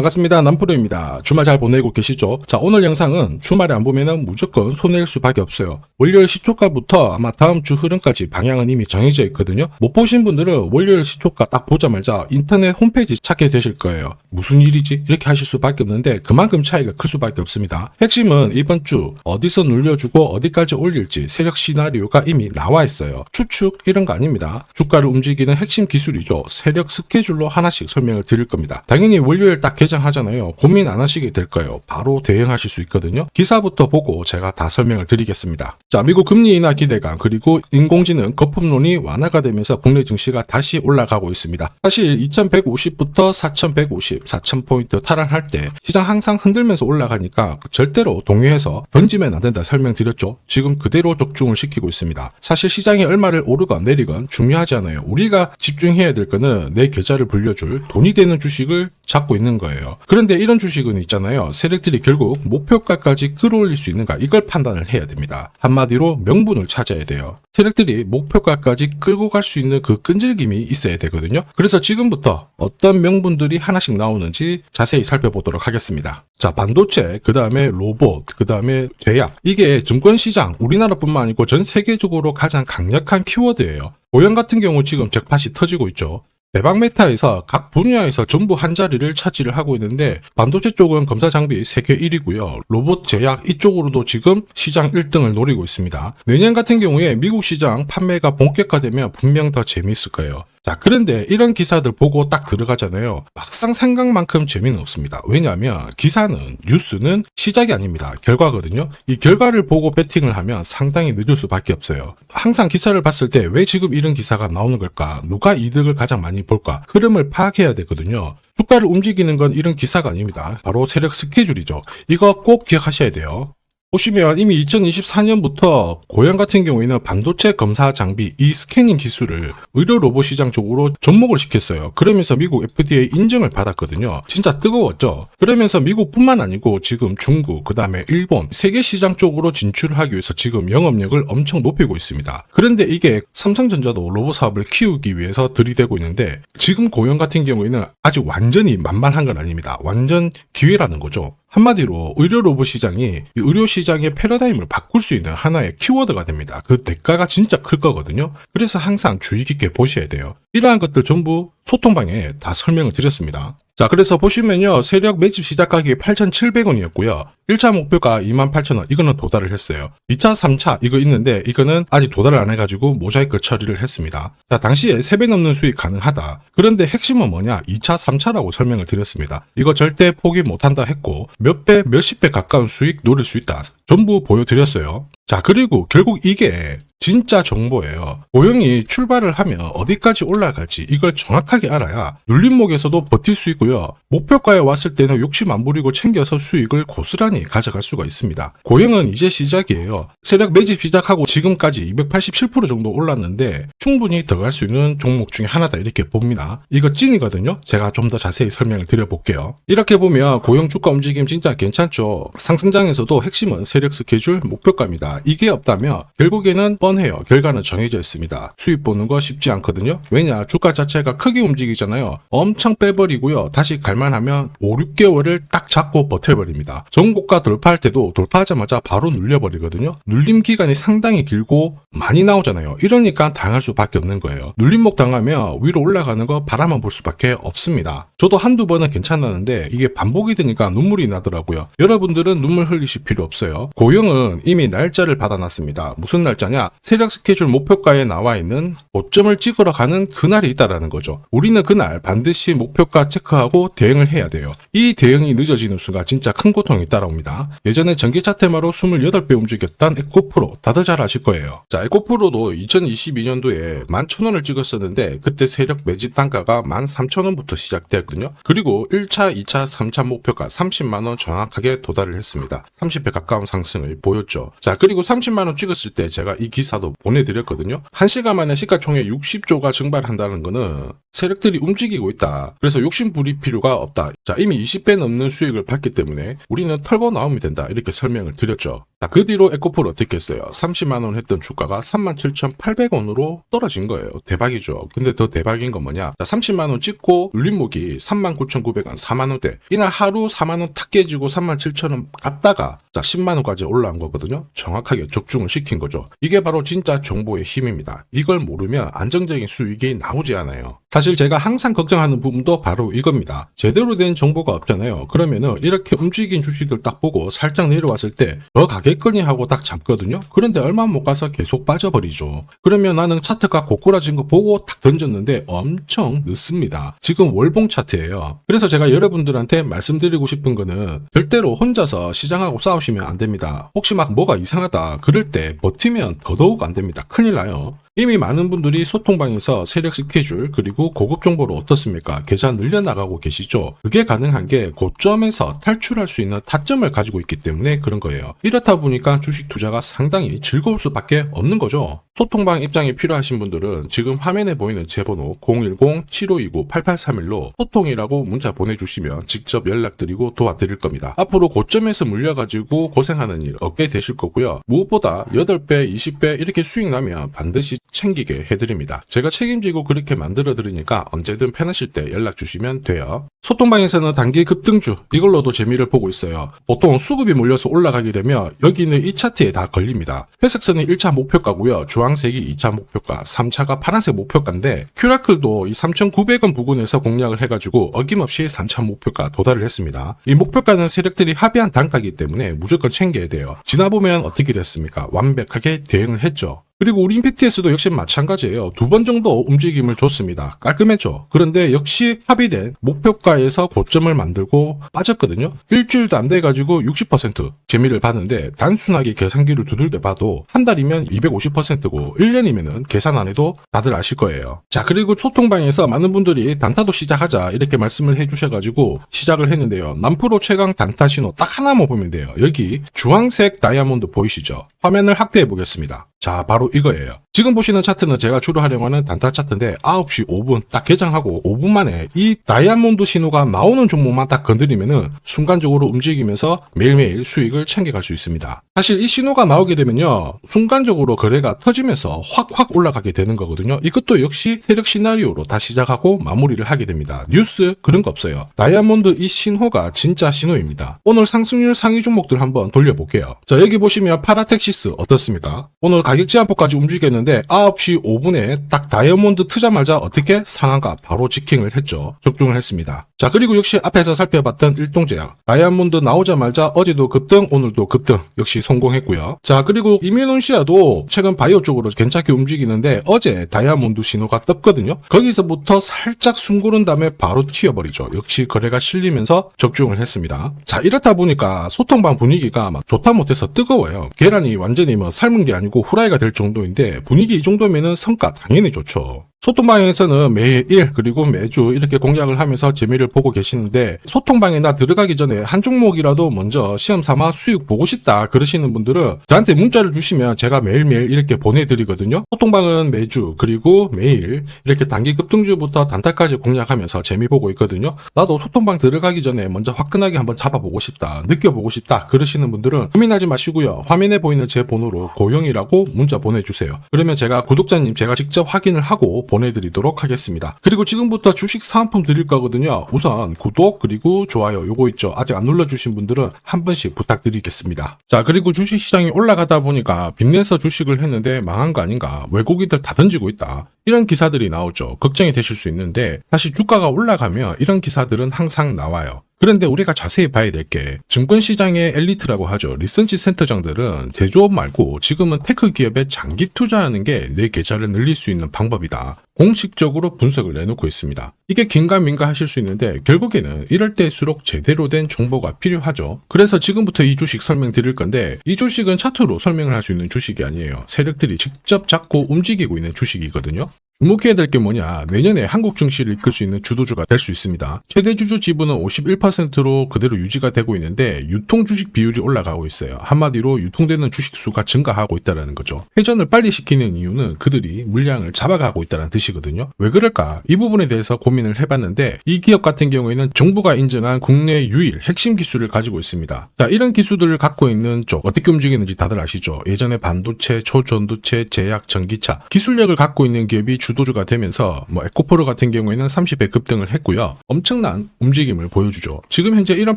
반갑습니다. 남프로입니다. 주말 잘 보내고 계시죠? 자, 오늘 영상은 주말에 안 보면은 무조건 손해일 수밖에 없어요. 월요일 시초가부터 아마 다음 주 흐름까지 방향은 이미 정해져 있거든요. 못 보신 분들은 월요일 시초가 딱 보자마자 인터넷 홈페이지 찾게 되실 거예요. 무슨 일이지? 이렇게 하실 수밖에 없는데 그만큼 차이가 클 수밖에 없습니다. 핵심은 이번 주 어디서 눌려주고 어디까지 올릴지 세력 시나리오가 이미 나와 있어요. 추측 이런 거 아닙니다. 주가를 움직이는 핵심 기술이죠. 세력 스케줄로 하나씩 설명을 드릴 겁니다. 당연히 월요일 딱 개장하잖아요. 고민 안 하시게 될 거예요. 바로 대응하실 수 있거든요. 기사부터 보고 제가 다 설명을 드리겠습니다. 자, 미국 금리 인하 기대감 그리고 인공지능 거품론이 완화가 되면서 국내 증시가 다시 올라가고 있습니다. 사실 2150부터 4150, 4000포인트 탈환할 때 시장 항상 흔들면서 올라가니까 절대로 동요해서 던지면 안 된다 설명드렸죠. 지금 그대로 적중을 시키고 있습니다. 사실 시장이 얼마를 오르건 내리건 중요하지 않아요. 우리가 집중해야 될 거는 내 계좌를 불려줄 돈이 되는 주식을 잡고 있는 거예요. 그런데 이런 주식은 있잖아요. 세력들이 결국 목표가까지 끌어올릴 수 있는가 이걸 판단을 해야 됩니다. 한마디로 명분을 찾아야 돼요. 세력들이 목표가까지 끌고 갈 수 있는 그 끈질김이 있어야 되거든요. 그래서 지금부터 어떤 명분들이 하나씩 나오는지 자세히 살펴보도록 하겠습니다. 자, 반도체, 그 다음에 로봇, 그 다음에 제약. 이게 증권시장, 우리나라뿐만 아니고 전 세계적으로 가장 강력한 키워드예요. 고용 같은 경우 지금 잭팟이 터지고 있죠. 대박 메타에서 각 분야에서 전부 한 자리를 차지를 하고 있는데 반도체 쪽은 검사 장비 세계 1위고요. 로봇 제약 이쪽으로도 지금 시장 1등을 노리고 있습니다. 내년 같은 경우에 미국 시장 판매가 본격화되면 분명 더 재미있을 거예요. 자, 그런데 이런 기사들 보고 딱 들어가잖아요. 막상 생각만큼 재미는 없습니다. 왜냐하면 기사는, 뉴스는 시작이 아닙니다. 결과거든요. 이 결과를 보고 배팅을 하면 상당히 늦을 수밖에 없어요. 항상 기사를 봤을 때 왜 지금 이런 기사가 나오는 걸까? 누가 이득을 가장 많이 볼까? 흐름을 파악해야 되거든요. 주가를 움직이는 건 이런 기사가 아닙니다. 바로 세력 스케줄이죠. 이거 꼭 기억하셔야 돼요. 보시면 이미 2024년부터 고양 같은 경우에는 반도체 검사 장비 이 스캐닝 기술을 의료 로봇 시장 쪽으로 접목을 시켰어요. 그러면서 미국 FDA 인증을 받았거든요. 진짜 뜨거웠죠. 그러면서 미국뿐만 아니고 지금 중국, 그 다음에 일본, 세계 시장 쪽으로 진출을 하기 위해서 지금 영업력을 엄청 높이고 있습니다. 그런데 이게 삼성전자도 로봇 사업을 키우기 위해서 들이대고 있는데 지금 고용 같은 경우에는 아직 완전히 만만한 건 아닙니다. 완전 기회라는 거죠. 한마디로 의료 로봇 시장이 의료 시장의 패러다임을 바꿀 수 있는 하나의 키워드가 됩니다. 그 대가가 진짜 클 거거든요. 그래서 항상 주의 깊게 보셔야 돼요. 이러한 것들 전부 소통방에 다 설명을 드렸습니다. 자, 그래서 보시면요. 세력 매집 시작 가격이 8,700원이었고요. 1차 목표가 28,000원. 이거는 도달을 했어요. 2차, 3차 이거 있는데 이거는 아직 도달을 안 해가지고 모자이크 처리를 했습니다. 자, 당시에 3배 넘는 수익 가능하다. 그런데 핵심은 뭐냐? 2차, 3차라고 설명을 드렸습니다. 이거 절대 포기 못한다 했고 몇 배, 몇십 배 가까운 수익 노릴 수 있다. 전부 보여드렸어요. 자, 그리고 결국 이게 진짜 정보예요. 고용이 출발을 하면 어디까지 올라갈지 이걸 정확하게 알아야 눌림목에서도 버틸 수 있고요. 목표가에 왔을 때는 욕심 안 부리고 챙겨서 수익을 고스란히 가져갈 수가 있습니다. 고용은 이제 시작이에요. 세력 매집 시작하고 지금까지 287% 정도 올랐는데 충분히 더 갈 수 있는 종목 중에 하나다 이렇게 봅니다. 이거 찐이거든요. 제가 좀 더 자세히 설명을 드려볼게요. 이렇게 보면 고용 주가 움직임 진짜 괜찮죠. 상승장에서도 핵심은 세력 스케줄 목표가입니다. 이게 없다면 결국에는 뻔해요. 결과는 정해져 있습니다. 수익 보는 거 쉽지 않거든요. 왜냐? 주가 자체가 크게 움직이잖아요. 엄청 빼버리고요. 다시 갈만하면 5, 6개월을 딱 잡고 버텨버립니다. 전고가 돌파할 때도 돌파하자마자 바로 눌려버리거든요. 눌림 기간이 상당히 길고 많이 나오잖아요. 이러니까 당할 수밖에 없는 거예요. 눌림목 당하면 위로 올라가는 거 바라만 볼 수밖에 없습니다. 저도 한두 번은 괜찮았는데 이게 반복이 되니까 눈물이 나더라고요. 여러분들은 눈물 흘리실 필요 없어요. 고용은 이미 날짜를 받아놨습니다. 무슨 날짜냐? 세력 스케줄 목표가에 나와 있는 고점을 찍으러 가는 그날이 있다라는 거죠. 우리는 그날 반드시 목표가 체크하고 대응을 해야 돼요. 이 대응이 늦어지는 순간 진짜 큰 고통이 따라옵니다. 예전에 전기차 테마로 28배 움직였던 에코프로 다들 잘 아실 거예요. 자, 에코프로도 2022년도에 11,000원을 찍었었는데 그때 세력 매집 단가가 13,000원부터 시작되었거든요. 그리고 1차, 2차, 3차 목표가 30만원 정확하게 도달을 했습니다. 30배 가까운 상승을 보였죠. 자, 그리고 30만원 찍었을 때 제가 이 기사 기사도 보내드렸거든요. 1시간 만에 시가총액 60조가 증발한다는 거는 세력들이 움직이고 있다. 그래서 욕심 부릴 필요가 없다. 자, 이미 20배 넘는 수익을 봤기 때문에 우리는 털고 나오면 된다. 이렇게 설명을 드렸죠. 자, 그 뒤로 에코프로 어떻게 했어요? 30만원 했던 주가가 37,800원으로 떨어진 거예요. 대박이죠. 근데 더 대박인 건 뭐냐? 자, 30만원 찍고 눌림목이 39,900원, 4만원대. 이날 하루 4만원 탁 깨지고 37,000원 갔다가 자, 10만원까지 올라온 거거든요. 정확하게 적중을 시킨 거죠. 이게 바로 진짜 정보의 힘입니다. 이걸 모르면 안정적인 수익이 나오지 않아요. 사실 제가 항상 걱정하는 부분도 바로 이겁니다. 제대로 된 정보가 없잖아요. 그러면은 이렇게 움직인 주식들 딱 보고 살짝 내려왔을 때 더 가겠거니 하고 딱 잡거든요. 그런데 얼마 못 가서 계속 빠져버리죠. 그러면 나는 차트가 고꾸라진 거 보고 딱 던졌는데 엄청 늦습니다. 지금 월봉 차트예요. 그래서 제가 여러분들한테 말씀드리고 싶은 거는 절대로 혼자서 시장하고 싸우시면 안 됩니다. 혹시 막 뭐가 이상하다 그럴 때 버티면 더더욱 안 됩니다. 큰일 나요. 이미 많은 분들이 소통방에서 세력 스케줄 그리고 고급 정보를 어떻습니까? 계좌 늘려나가고 계시죠? 그게 가능한 게 고점에서 탈출할 수 있는 타점을 가지고 있기 때문에 그런 거예요. 이렇다 보니까 주식 투자가 상당히 즐거울 수밖에 없는 거죠. 소통방 입장이 필요하신 분들은 지금 화면에 보이는 제 번호 010-7529-8831로 소통이라고 문자 보내주시면 직접 연락드리고 도와드릴 겁니다. 앞으로 고점에서 물려가지고 고생하는 일 없게 되실 거고요. 무엇보다 8배, 20배 이렇게 수익 나면 반드시 챙기게 해드립니다. 제가 책임지고 그렇게 만들어드리니까 언제든 편하실 때 연락 주시면 돼요. 소통방에서는 단기 급등주 이걸로도 재미를 보고 있어요. 보통 수급이 몰려서 올라가게 되면 여기는 이 차트에 다 걸립니다. 회색선이 1차 목표가고요. 주황색이 2차 목표가, 3차가 파란색 목표가인데 큐라클도 이 3,900원 부근에서 공략을 해가지고 어김없이 3차 목표가 도달을 했습니다. 이 목표가는 세력들이 합의한 단가이기 때문에 무조건 챙겨야 돼요. 지나보면 어떻게 됐습니까? 완벽하게 대응을 했죠. 그리고 우리 임팩트에서도 역시 마찬가지예요. 2번 정도 움직임을 줬습니다. 깔끔했죠. 그런데 역시 합의된 목표가에서 고점을 만들고 빠졌거든요. 일주일도 안 돼가지고 60% 재미를 봤는데 단순하게 계산기를 두들겨 봐도 한 달이면 250%고 1년이면은 계산 안 해도 다들 아실 거예요. 자, 그리고 소통방에서 많은 분들이 단타도 시작하자 이렇게 말씀을 해주셔가지고 시작을 했는데요. 남프로 최강 단타 신호 딱 하나만 보면 돼요. 여기 주황색 다이아몬드 보이시죠? 화면을 확대해 보겠습니다. 자, 바로 이거예요. 지금 보시는 차트는 제가 주로 활용하는 단타 차트인데 9시 5분 딱 개장하고 5분 만에 이 다이아몬드 신호가 나오는 종목만 딱 건드리면은 순간적으로 움직이면서 매일매일 수익을 챙겨갈 수 있습니다. 사실 이 신호가 나오게 되면요. 순간적으로 거래가 터지면서 확 올라가게 되는 거거든요. 이것도 역시 세력 시나리오로 다 시작하고 마무리를 하게 됩니다. 뉴스 그런 거 없어요. 다이아몬드 이 신호가 진짜 신호입니다. 오늘 상승률 상위 종목들 한번 돌려볼게요. 자, 여기 보시면 파라텍시스 어떻습니까? 오늘 가격 제한폭까지 움직였는데 9시 5분에 딱 다이아몬드 트자마자 어떻게 상한가 바로 지킹을 했죠. 적중을 했습니다. 자, 그리고 역시 앞에서 살펴봤던 일동제약 다이아몬드 나오자마자 어제도 급등 오늘도 급등 역시 성공했고요. 자, 그리고 이뮤논시아도 최근 바이오 쪽으로 괜찮게 움직이는데 어제 다이아몬드 신호가 떴거든요. 거기서부터 살짝 숨고른 다음에 바로 튀어버리죠. 역시 거래가 실리면서 적중을 했습니다. 자, 이렇다 보니까 소통방 분위기가 막 좋다 못해서 뜨거워요. 계란이 완전히 뭐 삶은 게 아니고 후라이가 될 정도인데 분위기 이 정도면은 성과 당연히 좋죠. 소통방에서는 매일 그리고 매주 이렇게 공략을 하면서 재미를 보고 계시는데 소통방에 나 들어가기 전에 한 종목이라도 먼저 시험 삼아 수익 보고 싶다 그러시는 분들은 저한테 문자를 주시면 제가 매일매일 이렇게 보내드리거든요. 소통방은 매주 그리고 매일 이렇게 단기 급등주부터 단타까지 공략하면서 재미 보고 있거든요. 나도 소통방 들어가기 전에 먼저 화끈하게 한번 잡아보고 싶다 느껴보고 싶다 그러시는 분들은 고민하지 마시고요. 화면에 보이는 제 번호로 고영이라고 문자 보내주세요. 그러면 제가 구독자님 제가 직접 확인을 하고 보내드리도록 하겠습니다. 그리고 지금부터 주식 사은품 드릴 거거든요. 우선 구독 그리고 좋아요 요거 있죠. 아직 안 눌러주신 분들은 한 번씩 부탁드리겠습니다. 자, 그리고 주식시장이 올라가다 보니까 빚내서 주식을 했는데 망한 거 아닌가, 외국인들 다 던지고 있다, 이런 기사들이 나오죠. 걱정이 되실 수 있는데 사실 주가가 올라가면 이런 기사들은 항상 나와요. 그런데 우리가 자세히 봐야 될 게 증권시장의 엘리트라고 하죠. 리서치 센터장들은 제조업 말고 지금은 테크 기업에 장기 투자하는 게 내 계좌를 늘릴 수 있는 방법이다. 공식적으로 분석을 내놓고 있습니다. 이게 긴가민가 하실 수 있는데 결국에는 이럴 때일수록 제대로 된 정보가 필요하죠. 그래서 지금부터 이 주식 설명드릴 건데 이 주식은 차트로 설명을 할 수 있는 주식이 아니에요. 세력들이 직접 잡고 움직이고 있는 주식이거든요. 주목해야 될 게 뭐냐, 내년에 한국 증시를 이끌 수 있는 주도주가 될 수 있습니다. 최대 주주 지분은 51%로 그대로 유지가 되고 있는데 유통 주식 비율이 올라가고 있어요. 한마디로 유통되는 주식 수가 증가하고 있다는 거죠. 회전을 빨리 시키는 이유는 그들이 물량을 잡아가고 있다는 뜻이거든요. 왜 그럴까? 이 부분에 대해서 고민을 해봤는데 이 기업 같은 경우에는 정부가 인정한 국내 유일 핵심 기술을 가지고 있습니다. 자, 이런 기술들을 갖고 있는 쪽 어떻게 움직이는지 다들 아시죠? 예전에 반도체, 초전도체, 제약, 전기차 기술력을 갖고 있는 기업이 주도주가 되면서 에코프로 같은 경우에는 30배 급등을 했고요. 엄청난 움직임을 보여주죠. 지금 현재 이런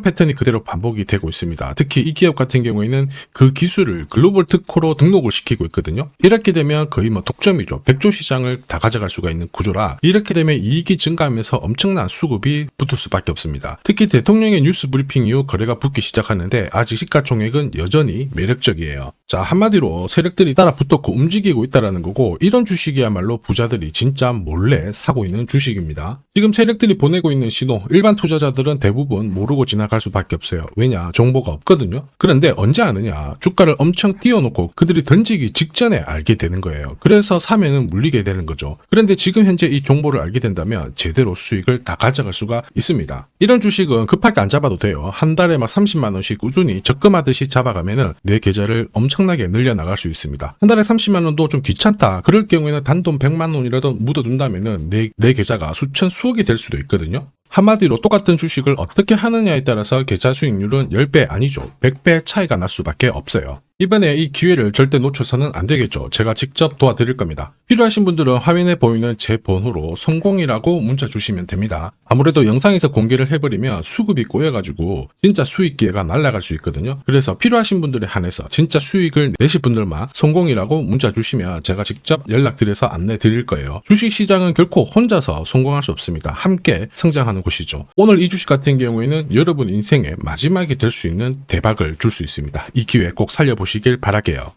패턴이 그대로 반복이 되고 있습니다. 특히 이 기업 같은 경우에는 그 기술을 글로벌 특허로 등록을 시키고 있거든요. 이렇게 되면 거의 독점이죠. 100조 시장을 다 가져갈 수가 있는 구조라 이렇게 되면 이익이 증가하면서 엄청난 수급이 붙을 수밖에 없습니다. 특히 대통령의 뉴스 브리핑 이후 거래가 붙기 시작하는데 아직 시가총액은 여전히 매력적이에요. 자, 한마디로 세력들이 따라 붙었고 움직이고 있다는 거고 이런 주식이야말로 부자들이 진짜 몰래 사고 있는 주식입니다. 지금 세력들이 보내고 있는 신호 일반 투자자들은 대부분 모르고 지나갈 수밖에 없어요. 왜냐? 정보가 없거든요. 그런데 언제 아느냐? 주가를 엄청 띄워놓고 그들이 던지기 직전에 알게 되는 거예요. 그래서 사면은 물리게 되는 거죠. 그런데 지금 현재 이 정보를 알게 된다면 제대로 수익을 다 가져갈 수가 있습니다. 이런 주식은 급하게 안 잡아도 돼요. 한 달에 30만 원씩 꾸준히 적금하듯이 잡아가면은 내 계좌를 엄청나게 늘려나갈 수 있습니다. 한 달에 30만 원도 좀 귀찮다. 그럴 경우에는 단돈 100만 원이라도 묻어둔다면은 내 계좌가 수천 수억이 될 수도 있거든요. 한마디로 똑같은 주식을 어떻게 하느냐에 따라서 계좌 수익률은 10배 아니죠. 100배 차이가 날 수밖에 없어요. 이번에 이 기회를 절대 놓쳐서는 안 되겠죠. 제가 직접 도와드릴 겁니다. 필요하신 분들은 화면에 보이는 제 번호로 성공이라고 문자 주시면 됩니다. 아무래도 영상에서 공개를 해버리면 수급이 꼬여가지고 진짜 수익 기회가 날아갈 수 있거든요. 그래서 필요하신 분들에 한해서 진짜 수익을 내실 분들만 성공이라고 문자 주시면 제가 직접 연락드려서 안내 드릴 거예요. 주식시장은 결코 혼자서 성공할 수 없습니다. 함께 성장하는 곳이죠. 오늘 이 주식 같은 경우에는 여러분 인생의 마지막이 될 수 있는 대박을 줄 수 있습니다. 이 기회 꼭 살려보시길 바랄게요.